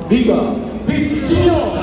Viva Pit Signor!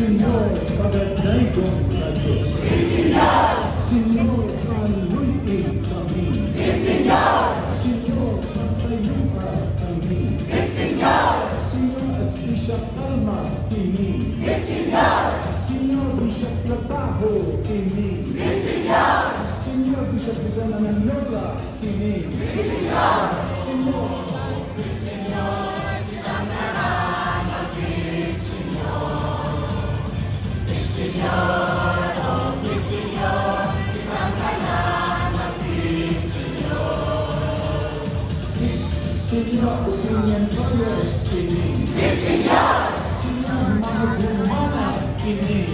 Signor, pagandai kong Diyos. Signor! Signor, paluin kami. Signor! Signor, pasayupa kami. Signor! Signor, aspisya kalma kini. Signor! Signor, bisyak trabaho kini. Signor! Signor, bisyak bisa nananola kini. Signor! Signor! Signor! Signor, Signor, Glorious King. Signor! Signor, Mahagumana King.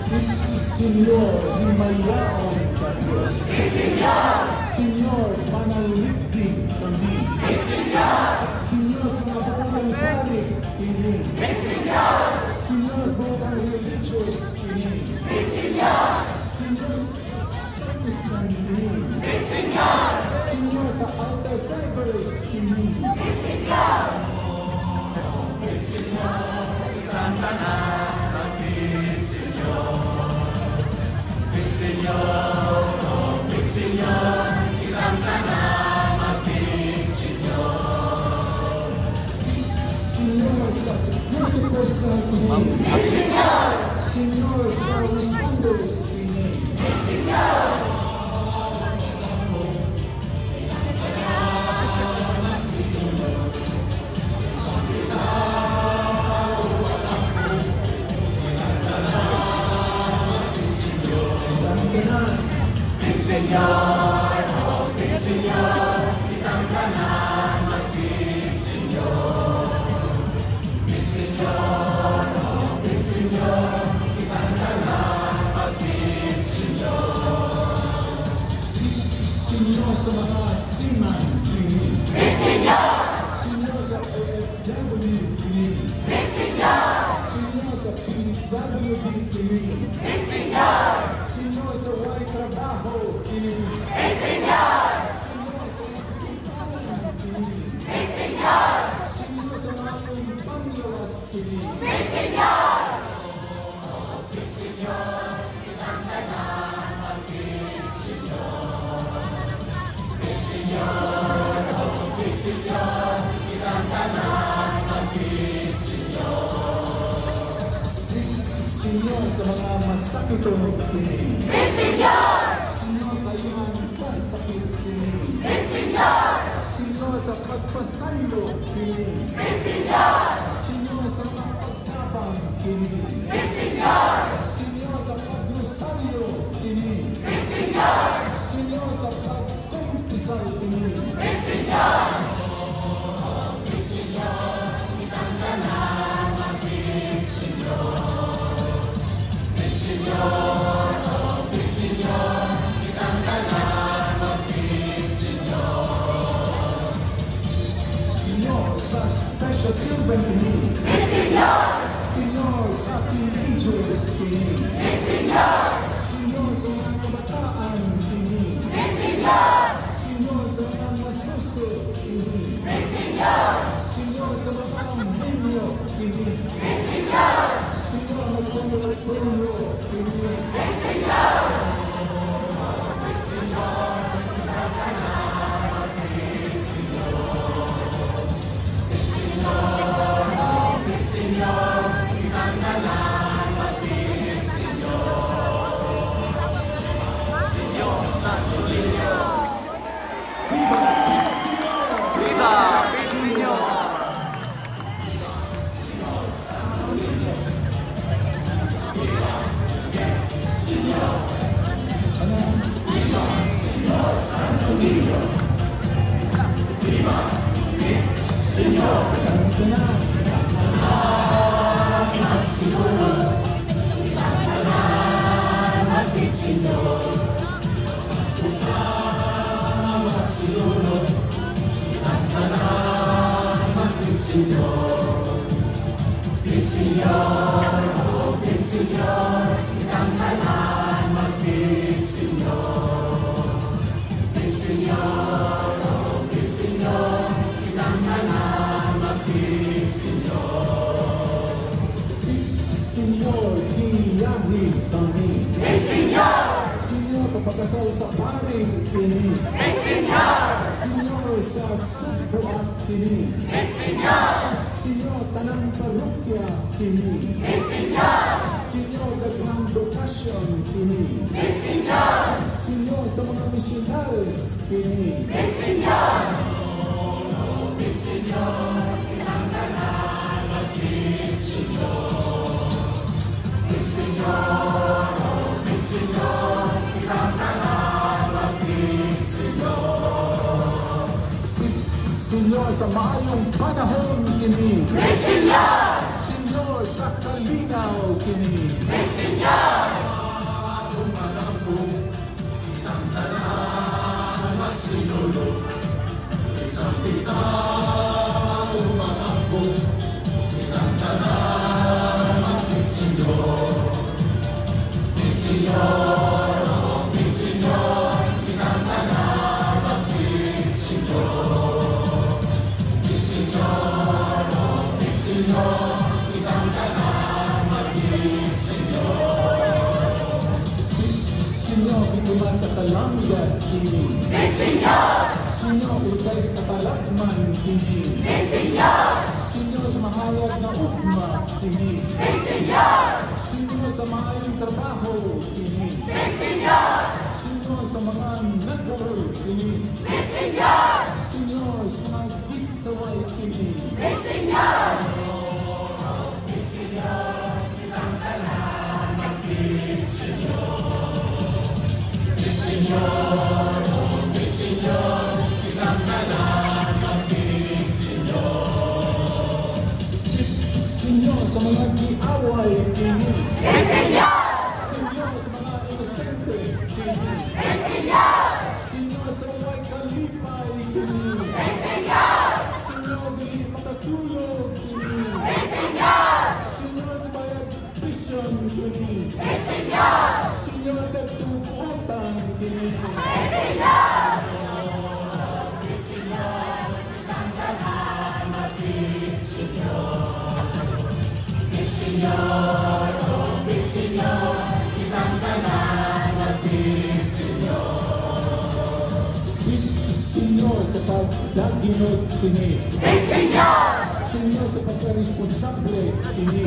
Signor! yaon sa Diyos. Senyor, panaligdig kami. Senyor, sa mga buong pari, kini. Senyor, buong religious, kini. Senyor, sa Christian, kini. Senyor, sa outer servers, kini. Senyor, sa security personnel, kini. Senyor, sa responders, kini. Senyor, sa mga seaman, kini. Senyor, sa OFW, kini. Senyor, sa PWD, kini. Senyor, sa way trabaho, kini. Senyor, sa mga kini. Senyor, sa mga panglawas, kini. Senyor, sa mga masakito, kini. Senyor, kayuhan sa sakit, kini. Senyor, sa pagpasaylo, kini. Senyor, sa mga pagtabang, kini. Senyor, sa paglusaryo, kini. Senyor, sa pagkumpisal, kini. Senyor, sa special children, kini. Senyor, sa teenagers, kini. Senyor, sa mga kabataan, kini. Senyor, sa mga masuso, kini. Senyor, sa mga minyo, kini. Senyor, magpapalagpapalyo, kini. Senyor, diyahi kami. Senyor, papakasal sa pari, kini. Senyor, sa sugpuan, kini. Senyor, tanang parokya, kini. Senyor, daghang dokasyon, kini. Senyor, sa mga missionaries, kini. Senyor, sa maayong panahon, kini. Senyor, sa kalinaw, kini. Senyor, Senyor, biguma sa kalamidad kini. Senyor! Senyor, ilagay sa katalakman kini. Senyor! Senyor, sa mahayag na ugma kini. Senyor! Senyor, sa maayong trabaho kini. Senyor! Senyor, sa mga nagawal kini. Senyor! Senyor, sa mga gisaway kini. Senyor! Senyor, sa mga giaway kini. Senyor! Senyor, sa mga inosente kini. Senyor! Senyor, sa way kalipay kini. Senyor! Senyor, dili makatulog kini. Senyor! Senyor, sa bayad vision kini. Senyor! Senyor, nagtuutang kini. Senyor, sa pagdaginod kini. Senyor! Senyor, sa pagkaresponsable kini.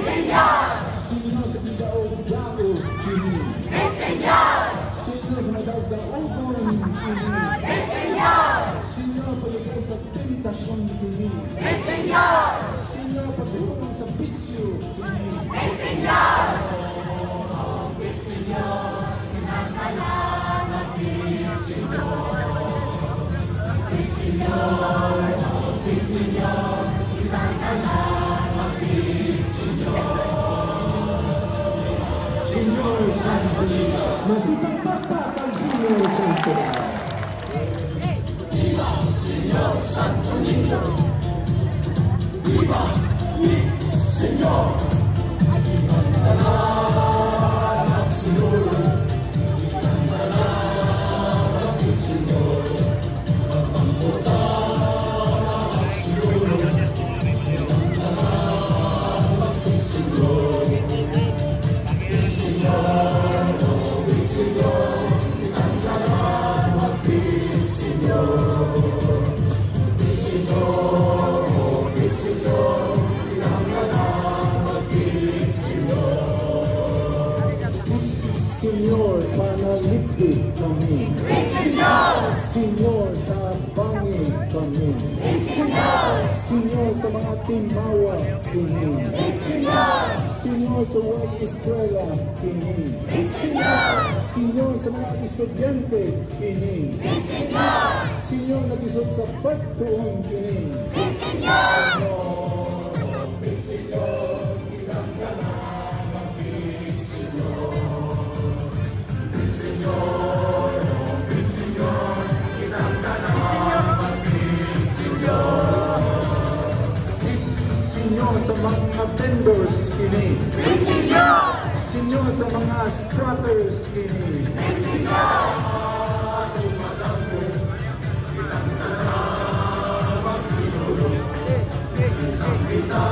Senyor! Senyor, sa pidaog-daog kini. Senyor! Senyor, sa madaog-daogon kini. Senyor! Senyor, paligay sa tentasyon kini. Senyor! Senyor, pagdulong sa bisyo kini. Senyor! Senyor Santo, masipag pakpak ang Senyor Santo. Viva Senyor Santo Niño. Viva mi Senyor. Salamat Senyor. Salamat Senyor. Magpangutang Senyor. Salamat Senyor. Senyor, panaligid kami. Senyor! Senyor, tabangi kami. Senyor! Senyor, sa mga timawa kini. Senyor! Senyor, sa way eskwela kini. Senyor! Senyor, sa mga estudyante kini. Senyor! Senyor, nag-isot sa pagtuon kini. Senyor! Senyor, ilang ka na Senyor, sa mga vendors kini. Senyor! Senyor, sa mga squatters kini. Senyor! Isang kita